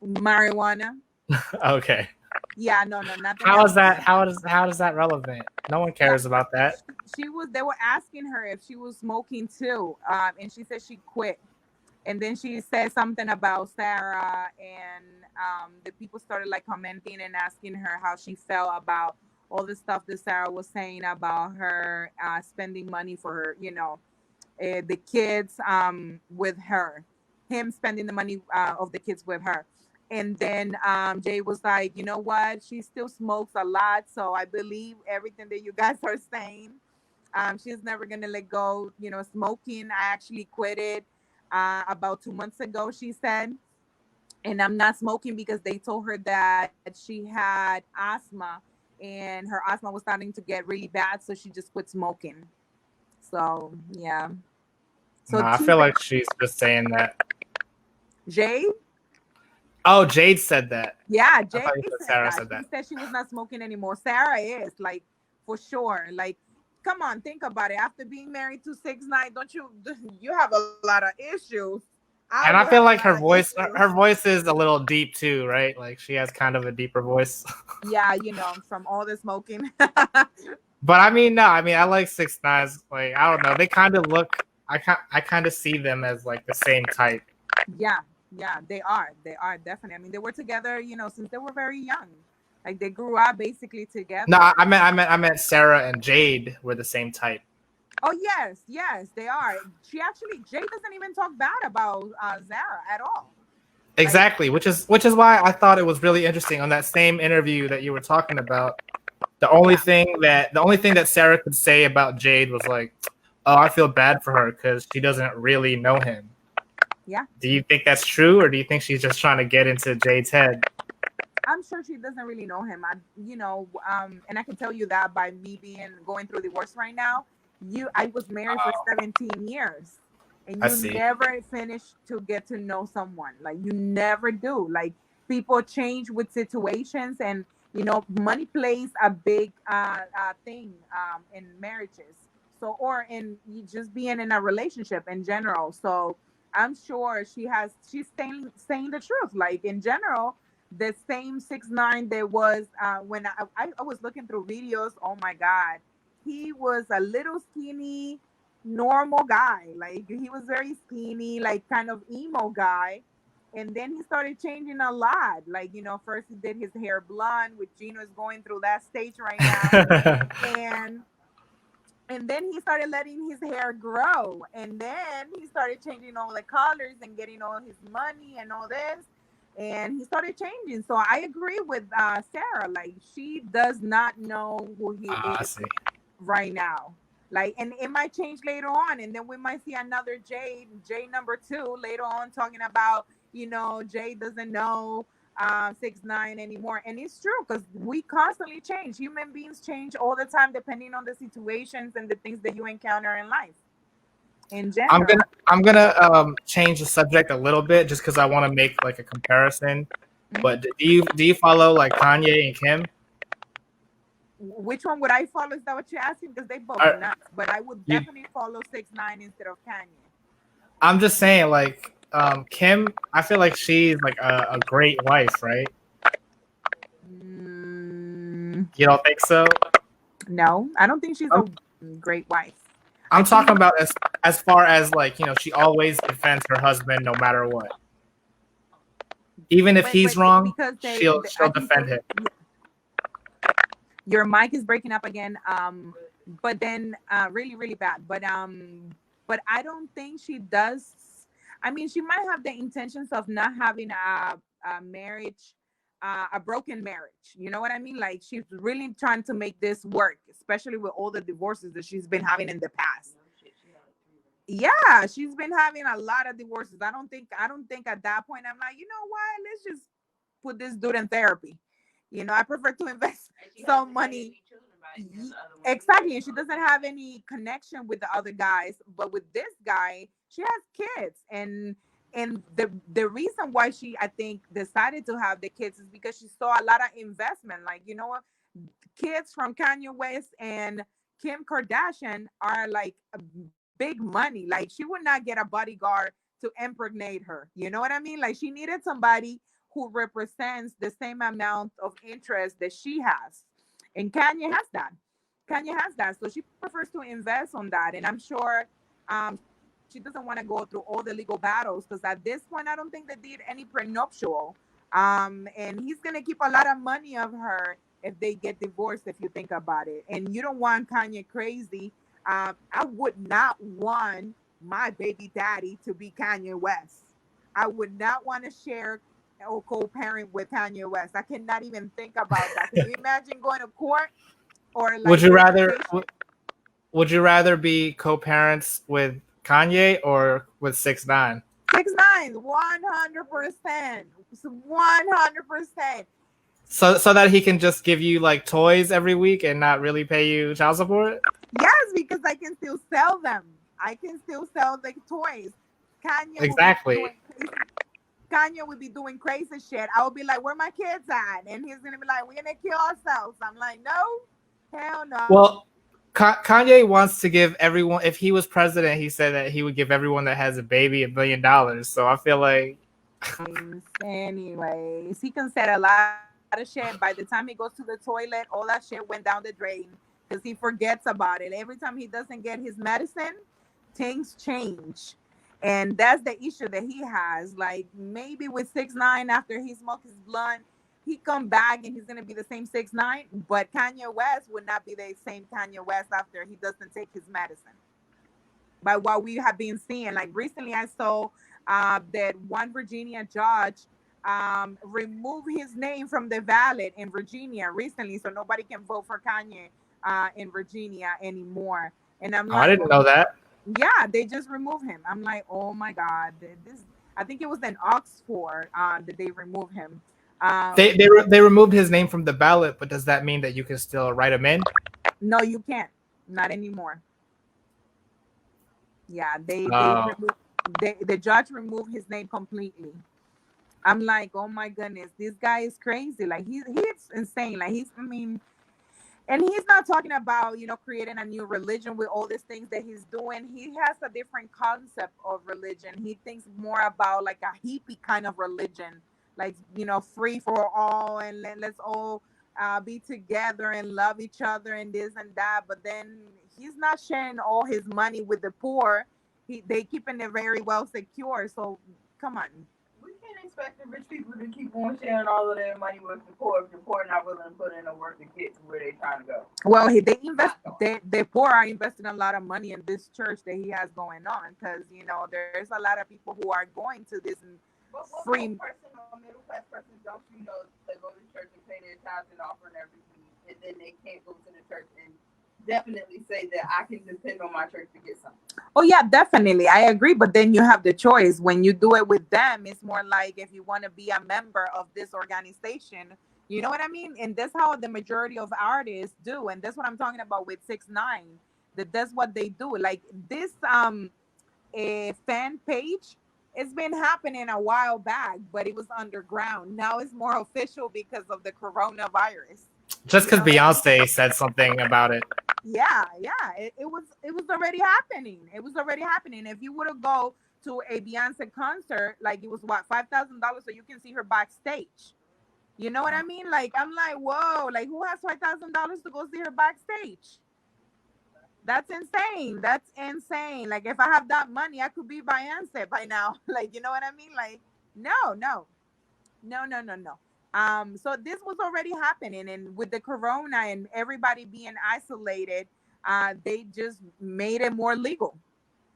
Marijuana. Okay. Yeah, no, nothing. How is that? How is that relevant? No one cares about that. They were asking her if she was smoking too, and she said she quit. And then she said something about Sarah, and the people started like commenting and asking her how she felt about all the stuff that Sarah was saying about her spending money for her, the kids with her, him spending the money of the kids with her. And then Jay was like, you know what? She still smokes a lot. So I believe everything that you guys are saying. She's never going to let go, smoking. I actually quit it about 2 months ago, she said. And I'm not smoking because they told her that she had asthma and her asthma was starting to get really bad. So she just quit smoking. So, yeah. So I feel like she's just saying that. Jade? Oh, Jade said that. Yeah, Jade Sarah said that. She said she was not smoking anymore. Sarah is, like, for sure. Like, come on, think about it. After being married to 6ix9ine, don't you have a lot of issues? And I feel like her voice is a little deep too, right? Like she has kind of a deeper voice. Yeah, you know, from all the smoking. But I mean, no, I mean, I like 6ix9ine. Like I don't know, they kind of look. I kind of see them as like the same type. Yeah, yeah, they are. They are definitely. I mean, they were together, you know, since they were very young. Like they grew up basically together. No, I meant Sarah and Jade were the same type. Oh yes, yes, they are. Jay doesn't even talk bad about Zara at all. Exactly, which is why I thought it was really interesting on that same interview that you were talking about. The only thing that Sarah could say about Jade was like, "Oh, I feel bad for her because she doesn't really know him." Yeah. Do you think that's true, or do you think she's just trying to get into Jade's head? I'm sure she doesn't really know him. And I can tell you that by me going through divorce right now. I was married for 17 years, and you never finish to get to know someone. Like you never do. Like people change with situations, and you know, money plays a big thing in marriages. So, or in just being in a relationship in general. So, I'm sure she's saying the truth. Like in general, the same 6ix9ine there was when I was looking through videos. Oh my God, he was a little skinny, normal guy. Like he was very skinny, like kind of emo guy. And then he started changing a lot. Like, you know, first he did his hair blonde, which Gino is going through that stage right now. And then he started letting his hair grow. And then he started changing all the colors and getting all his money and all this. And he started changing. So I agree with Sarah. Like, she does not know who he is right now. Like, and it might change later on. And then we might see another Jade number 2 later on talking about, you know, Jade doesn't know 6ix9ine anymore. And it's true, because we constantly change. Human beings change all the time depending on the situations and the things that you encounter in life in general. I'm gonna change the subject a little bit just because I want to make like a comparison. But do you follow like Kanye and Kim? Which one would I follow? Is that what you're asking? Because they both nuts. But I would definitely follow 6ix9ine instead of Kanye. I'm just saying, like, Kim, I feel like she's like a great wife, right? You don't think so? No, I don't think she's a great wife. I'm talking about as far as like, you know, she always defends her husband no matter what. Even if he's wrong, she'll defend him. Your mic is breaking up again. But then really, really bad. But I don't think she does. I mean, she might have the intentions of not having a marriage, a broken marriage. You know what I mean? Like, she's really trying to make this work, especially with all the divorces that she's been having in the past. Yeah, she's been having a lot of divorces. I don't think at that point I'm like, you know what? Let's just put this dude in therapy. You know, I prefer to invest some money. Exactly. And she doesn't have any connection with the other guys, but with this guy, she has kids. And the reason why she, I think, decided to have the kids is because she saw a lot of investment. Like, you know what? Kids from Kanye West and Kim Kardashian are like big money. Like, she would not get a bodyguard to impregnate her. You know what I mean? Like, she needed somebody who represents the same amount of interest that she has. And Kanye has that. So she prefers to invest on that. And I'm sure she doesn't want to go through all the legal battles, because at this point, I don't think they did any prenuptial. And he's going to keep a lot of money of her if they get divorced, if you think about it. And you don't want Kanye crazy. I would not want my baby daddy to be Kanye West. I would not want to share or co-parent with Kanye West. I cannot even think about that. Can you imagine going to court? Or like, would you rather be co-parents with Kanye or with 6ix9ine? 6ix9ine, 100%. 100%. So that he can just give you like toys every week and not really pay you child support? Yes, because I can still sell them. I can still sell the toys. Kanye would be doing crazy shit. I would be like, where my kids at? And he's going to be like, we're going to kill ourselves. I'm like, no, hell no. Well, Kanye wants to give everyone. If he was president, he said that he would give everyone that has a baby $1 billion. So I feel like. Anyways, he can say a lot of shit. By the time he goes to the toilet, all that shit went down the drain because he forgets about it. Every time he doesn't get his medicine, things change. And that's the issue that he has. Like maybe with 6ix9ine after he smoked his blunt, he come back and he's gonna be the same 6ix9ine, but Kanye West would not be the same Kanye West after he doesn't take his medicine. By what we have been seeing, like recently, I saw that one Virginia judge remove his name from the ballot in Virginia recently, so nobody can vote for Kanye in Virginia anymore. And I'm like, I didn't know that. Yeah, they just removed him. I'm like, oh my god, this. I think it was in Oxford that they removed him. They removed his name from the ballot, but does that mean that you can still write him in? No, you can't. Not anymore. Yeah, the judge removed his name completely. I'm like, oh my goodness, this guy is crazy. Like he's insane. Like and he's not talking about, creating a new religion with all these things that he's doing. He has a different concept of religion. He thinks more about like a hippie kind of religion, like, free for all, and let's all be together and love each other and this and that. But then he's not sharing all his money with the poor. They keeping it very well secure. So come on. We can't expect the rich people to keep on sharing all of their money with the poor if the poor are not willing to put in the work to get to where they're trying to go. Well, the poor are investing a lot of money in this church that he has going on, because there's a lot of people who are going to this free person or middle class person, don't they go to church and pay their tithes and offering everything, and then they can't go to the church and definitely say that I can depend on my church to get something. Oh yeah, definitely, I agree. But then you have the choice. When you do it with them, it's more like if you want to be a member of this organization, you know what I mean? And that's how the majority of artists do, and that's what I'm talking about with 6ix9ine. That's what they do. Like this a fan page, it's been happening a while back, but it was underground. Now it's more official because of the coronavirus. Just because Beyonce said something about it. Yeah, it was already happening. It was already happening. If you would have go to a Beyonce concert, like it was what, $5,000 so you can see her backstage. You know what I mean? Like I'm like, whoa, like who has $5,000 to go see her backstage? That's insane. That's insane. Like if I have that money, I could be Beyonce by now. Like, you know what I mean? Like, no. So this was already happening, and with the corona and everybody being isolated, they just made it more legal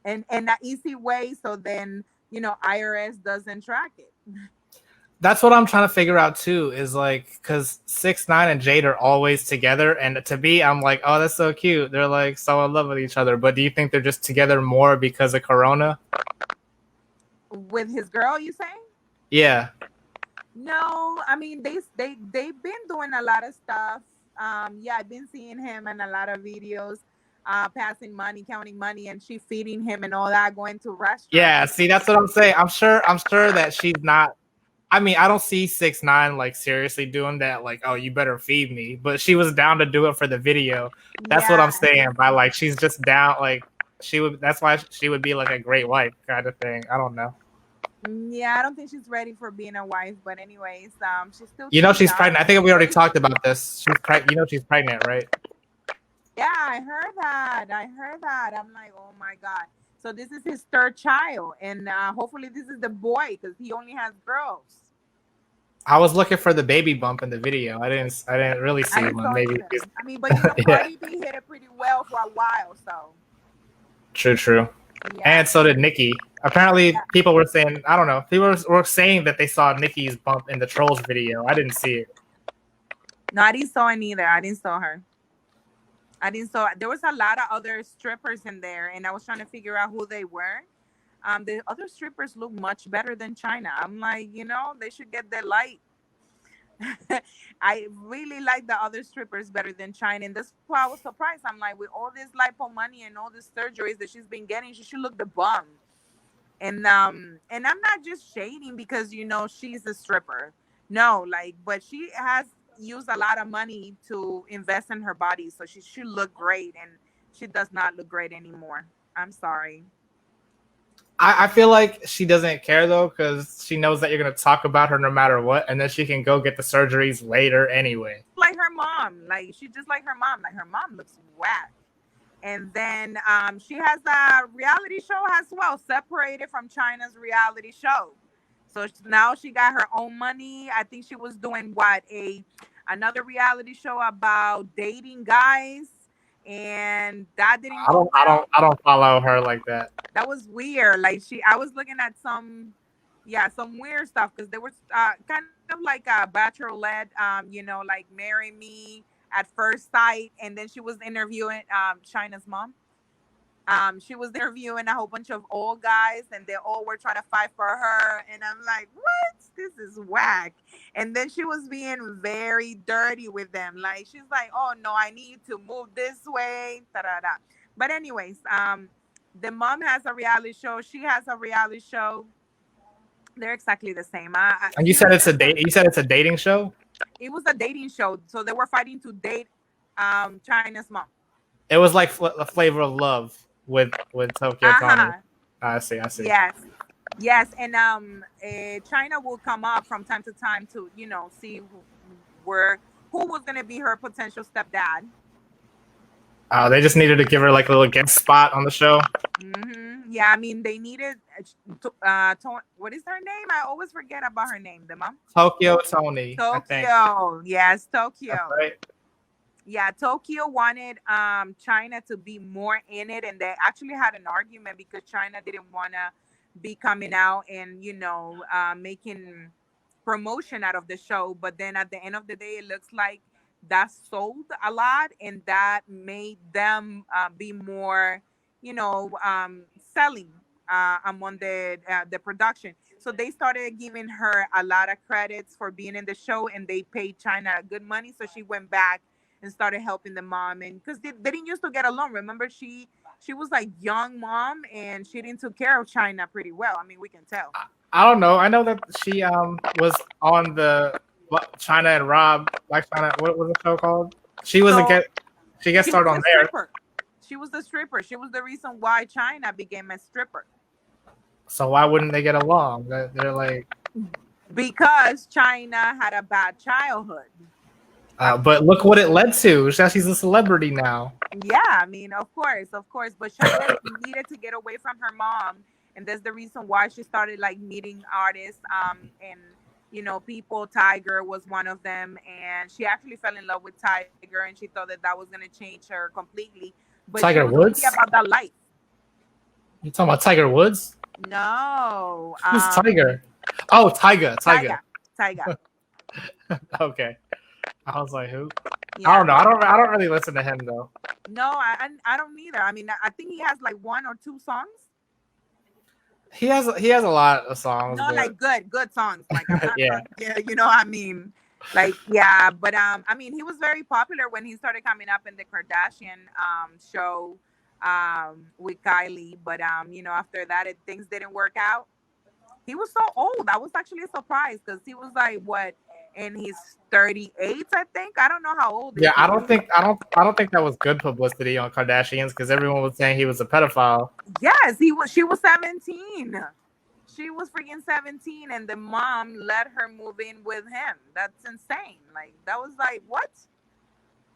and an easy way. So then, IRS doesn't track it. That's what I'm trying to figure out too, is like, because 6ix9ine and Jade are always together, and to me, I'm like, oh, that's so cute. They're like so in love with each other. But do you think they're just together more because of Corona? With his girl, you saying? Yeah. No, I mean they've been doing a lot of stuff. Yeah, I've been seeing him in a lot of videos, passing money, counting money, and she feeding him and all that, going to restaurants. Yeah, see, that's what I'm saying. I'm sure that she's not. I mean, I don't see 6ix9ine like seriously doing that. Like, oh, you better feed me. But she was down to do it for the video. That's what I'm saying. By like, she's just down. Like, she would. That's why she would be like a great wife kind of thing. I don't know. Yeah, I don't think she's ready for being a wife. But anyways, she's still. She's pregnant. I think we already talked about this. She's pregnant. She's pregnant, right? Yeah, I heard that. I'm like, oh my god. So this is his third child, and hopefully this is the boy, because he only has girls. I was looking for the baby bump in the video. I didn't really see one. Maybe. I mean, but Cardi B hit it pretty well for a while, so. True. Yeah. And so did Nicki. Apparently, people were saying, I don't know. People were saying that they saw Nicki's bump in the Trolls video. I didn't see it. No, I didn't saw it either. I didn't saw her. There was a lot of other strippers in there, and I was trying to figure out who they were. The other strippers look much better than China. I'm like, they should get their light. I really like the other strippers better than China, and that's why I was surprised. I'm like, with all this lipo money and all these surgeries that she's been getting, she should look the bum. And I'm not just shading because she's a stripper. No, but she has used a lot of money to invest in her body, so she should look great. And She does not look great anymore. I'm sorry. I feel like she doesn't care though, because she knows that you're gonna talk about her no matter what, and then she can go get the surgeries later anyway. Like her mom, like she's just like her mom. Like her mom looks whack. And then she has a reality show as well, separated from China's reality show. So now she got her own money. I think she was doing what, a another reality show about dating guys, and that didn't go well. I don't follow her like that. That was weird. Like I was looking at some, yeah, some weird stuff because there was kind of like a bachelorette, like marry me at first sight, and then she was interviewing China's mom. She was interviewing a whole bunch of old guys, and they all were trying to fight for her. And I'm like, what? This is whack. And then she was being very dirty with them. Like she's like, oh no, I need to move this way. Da-da-da. But anyways, the mom has a reality show. She has a reality show. They're exactly the same. And you said it's a date. You said it's a dating show. It was a dating show, so they were fighting to date China's mom. It was like a flavor of love with Tokyo Tony. I see. Yes, and China will come up from time to time to see who was gonna be her potential stepdad. They just needed to give her like a little guest spot on the show. Mm-hmm. Yeah, I mean they needed. What is her name? I always forget about her name. The mom. Tokyo Tony. Tokyo. Yes, Tokyo. That's right. Yeah, Tokyo wanted China to be more in it, and they actually had an argument because China didn't want to be coming out and making promotion out of the show. But then at the end of the day, it looks like that sold a lot, and that made them be more, selling among the production. So they started giving her a lot of credits for being in the show, and they paid China good money. So she went back and started helping the mom, and because they didn't used to get along. Remember, she was like young mom, and she didn't took care of China pretty well. I mean, we can tell. I don't know. I know that she was on the China and Rob, like China. What was the show called? She was she got started on there. Stripper. She was the stripper. She was the reason why China became a stripper. So why wouldn't they get along? They're like, because China had a bad childhood. But look what it led to. She's a celebrity now. Yeah, I mean, of course. But China needed to get away from her mom, and that's the reason why she started like meeting artists. And people. Tiger was one of them, and she actually fell in love with Tiger, and she thought that was going to change her completely. But Tiger Woods? About that life. You talking about Tiger Woods? No. Who's Tiger? Oh, Tiger. Okay. I was like, who? Yeah. I don't know. I don't really listen to him though. No, I don't either. I mean, I think he has like 1 or 2 songs. He has a lot of songs. No, like good songs. Like yeah. I mean, like yeah. But I mean, he was very popular when he started coming up in the Kardashian show with Kylie. But after that, things didn't work out. He was so old. I was actually surprised because he was like what, in his 38, I think. I don't know how old. Yeah, I don't think that was good publicity on Kardashians because everyone was saying he was a pedophile. Yes, he was. She was 17. She was freaking 17, and the mom let her move in with him. That's insane. Like that was like what?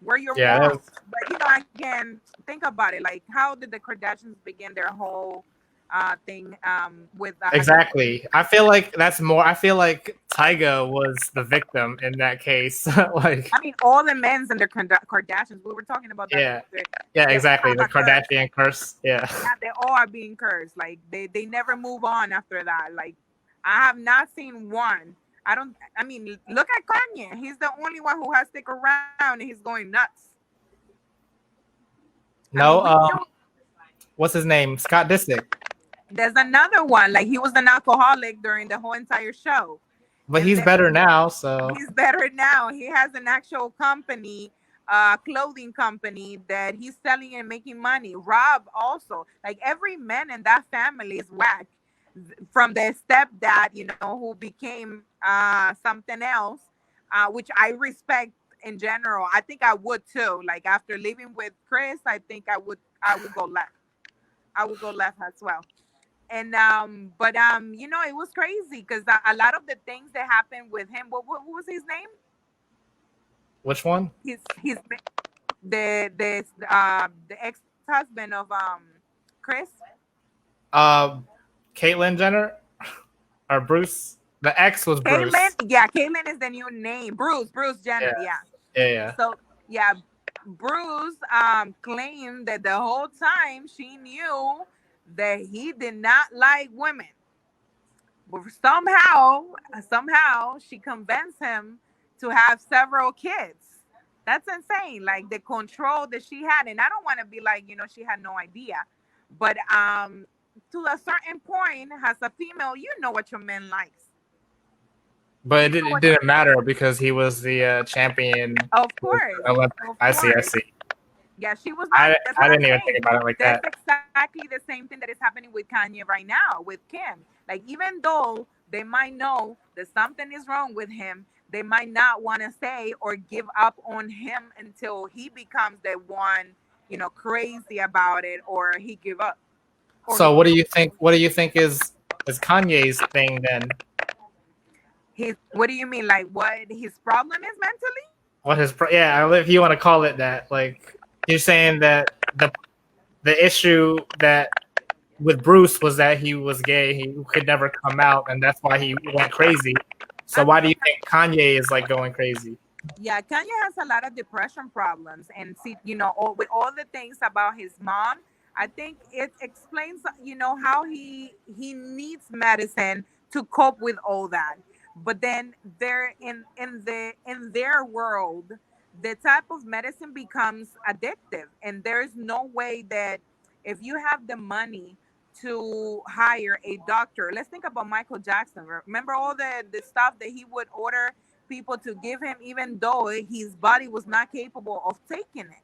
Where your morals? But again, think about it. Like, how did the Kardashians begin their whole thing with exactly. I feel like Tyga was the victim in that case. Like, I mean, all the men's and the Kardashians. We were talking about that. Yeah, exactly. The Kardashian curse. Yeah, they all are being cursed. Like they never move on after that. Like I have not seen one. I mean, look at Kanye. He's the only one who has stick around, and he's going nuts. No, what's his name? Scott Disick. There's another one. Like he was an alcoholic during the whole entire show. But he's better now, so he's better now. He has an actual company, clothing company that he's selling and making money. Rob also, like every man in that family is whack. From the stepdad, who became something else, which I respect in general. I think I would too. Like after living with Chris, I think I would I would go left. I would go left as well. And but it was crazy because a lot of the things that happened with him. What was his name? Which one? His the ex husband of Chris. Caitlyn Jenner or Bruce. The ex was Bruce. Caitlyn, yeah, Caitlyn is the new name. Bruce Jenner, yeah. Yeah. So yeah, Bruce claimed that the whole time she knew that he did not like women. But somehow she convinced him to have several kids. That's insane. Like the control that she had. And I don't want to be like, she had no idea. But to a certain point, as a female, you know what your man likes. But it didn't matter because he was the champion. Of course. I see. Yeah, she was. I didn't even think about it like that. That's exactly the same thing that is happening with Kanye right now, with Kim. Like, even though they might know that something is wrong with him, they might not want to say or give up on him until he becomes the one, crazy about it, or he give up. So what do you think? What do you think is Kanye's thing then? What do you mean? Like, what his problem is mentally? What if you want to call it that, like you're saying that the issue that with Bruce was that he was gay, he could never come out, and that's why he went crazy. So why do you think Kanye is like going crazy? Yeah, Kanye has a lot of depression problems, and with all the things about his mom, I think it explains, how he needs medicine to cope with all that. But then they're in their world, the type of medicine becomes addictive, and there's no way that if you have the money to hire a doctor. Let's think about Michael Jackson. Remember all the stuff that he would order people to give him, even though his body was not capable of taking it.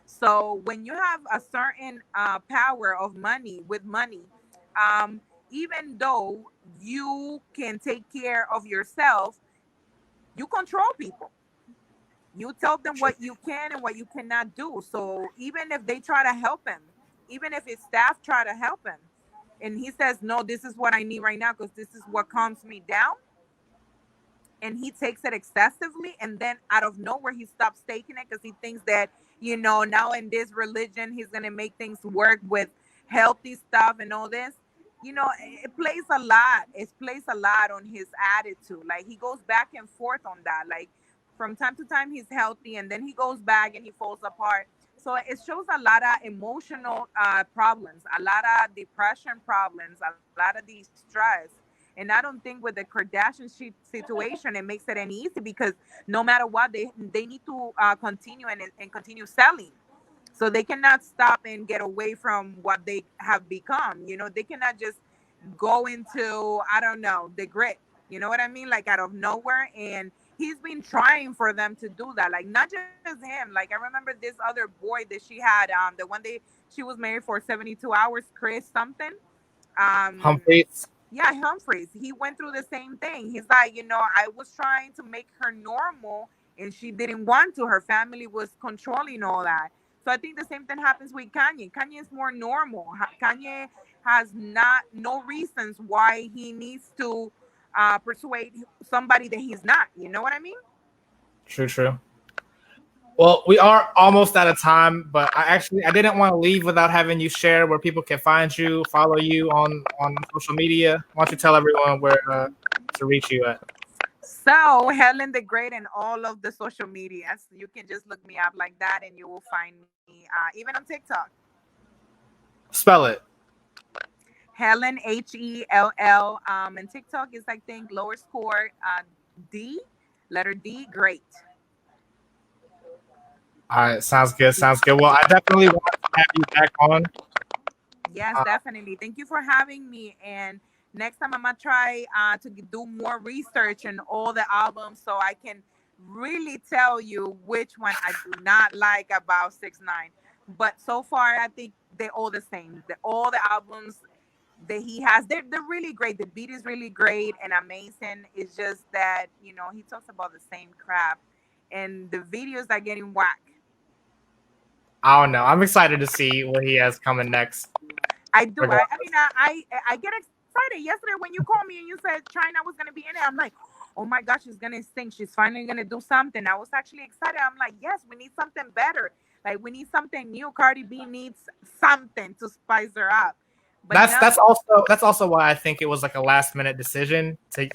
So when you have a certain power of money, even though you can take care of yourself, you control people. You tell them what you can and what you cannot do. So even if they try to help him, even if his staff try to help him, and he says, no, this is what I need right now because this is what calms me down, and he takes it excessively, and then out of nowhere he stops taking it because he thinks that, now in this religion he's going to make things work with healthy stuff and all this. It plays a lot. It plays a lot on his attitude. Like, he goes back and forth on that. Like, from time to time he's healthy, and then he goes back and he falls apart. So it shows a lot of emotional problems, a lot of depression problems, a lot of distress. And I don't think with the Kardashian situation, it makes it any easy, because no matter what, they need to continue and continue selling. So they cannot stop and get away from what they have become. They cannot just go into, I don't know, the grit. You know what I mean? Like, out of nowhere. And he's been trying for them to do that. Like, not just him. Like, I remember this other boy that she had, the one day she was married for 72 hours, Chris something. Humphreys. Yeah, Humphreys. He went through the same thing. He's like, I was trying to make her normal, and she didn't want to. Her family was controlling all that. So I think the same thing happens with Kanye. Kanye is more normal. Kanye has no reasons why he needs to persuade somebody that he's not. You know what I mean? True. Well, we are almost out of time, but I didn't want to leave without having you share where people can find you, follow you on social media. Why don't you tell everyone where to reach you at? So, Helen the Great and all of the social medias. You can just look me up like that, and you will find me even on TikTok. Spell it. Helen, Hell. And TikTok is, I think, lower score D, letter D, great. All right, sounds good. Well, I definitely want to have you back on. Yes, definitely. Thank you for having me. And next time I'm gonna try to do more research on all the albums, so I can really tell you which one I do not like about 6ix9ine. But so far, I think they're all the same. All the albums that he has, they're really great. The beat is really great and amazing. It's just that he talks about the same crap, and the videos are getting whack. I don't know. I'm excited to see what he has coming next. I do. I get excited. Yesterday when you called me and you said China was gonna be in it, I'm like, oh my gosh, she's gonna sing. She's finally gonna do something. I was actually excited. I'm like, yes, we need something better. Like we need something new. Cardi B needs something to spice her up. But that's also why I think it was like a last minute decision to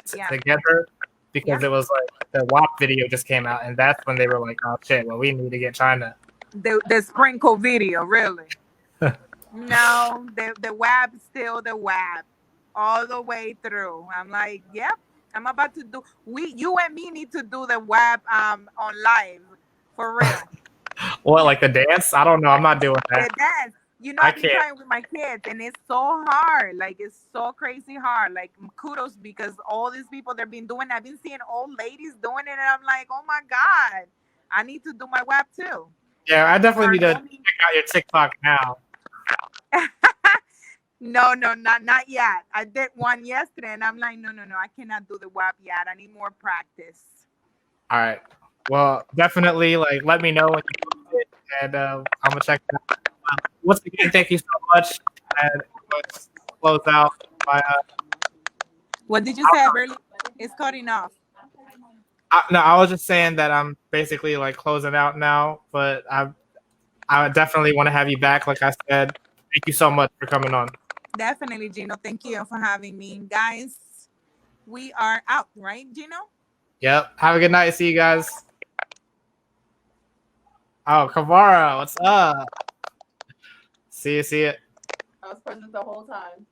get her, because it was like the WAP video just came out, and that's when they were like, oh shit, well we need to get China. The sprinkle video, really. No, the WAP still the WAP all the way through. I'm like, yep, I'm about to do. You and me need to do the WAP on live for real. What, like the dance? I don't know. I'm not doing that. The dance. You know, I've been trying with my kids, and it's so hard. Like it's so crazy hard. Like kudos, because all these people they've been doing. I've been seeing old ladies doing it, and I'm like, oh my god, I need to do my WAP too. Yeah, I definitely need to check out your TikTok now. No, not yet. I did one yesterday, and I'm like, no, I cannot do the WAP yet. I need more practice. All right. Well, definitely, like, let me know when you do it, and I'm gonna check it out. Once again, thank you so much, and let's close out by. What did you say, Berly? It's cutting off. No, I was just saying that I'm basically like closing out now, but I definitely want to have you back. Like I said, thank you so much for coming on. Definitely, Gino. Thank you for having me. Guys, we are out, right, Gino? Yep. Have a good night. See you guys. Oh, Kamara, what's up? See you. I was present the whole time.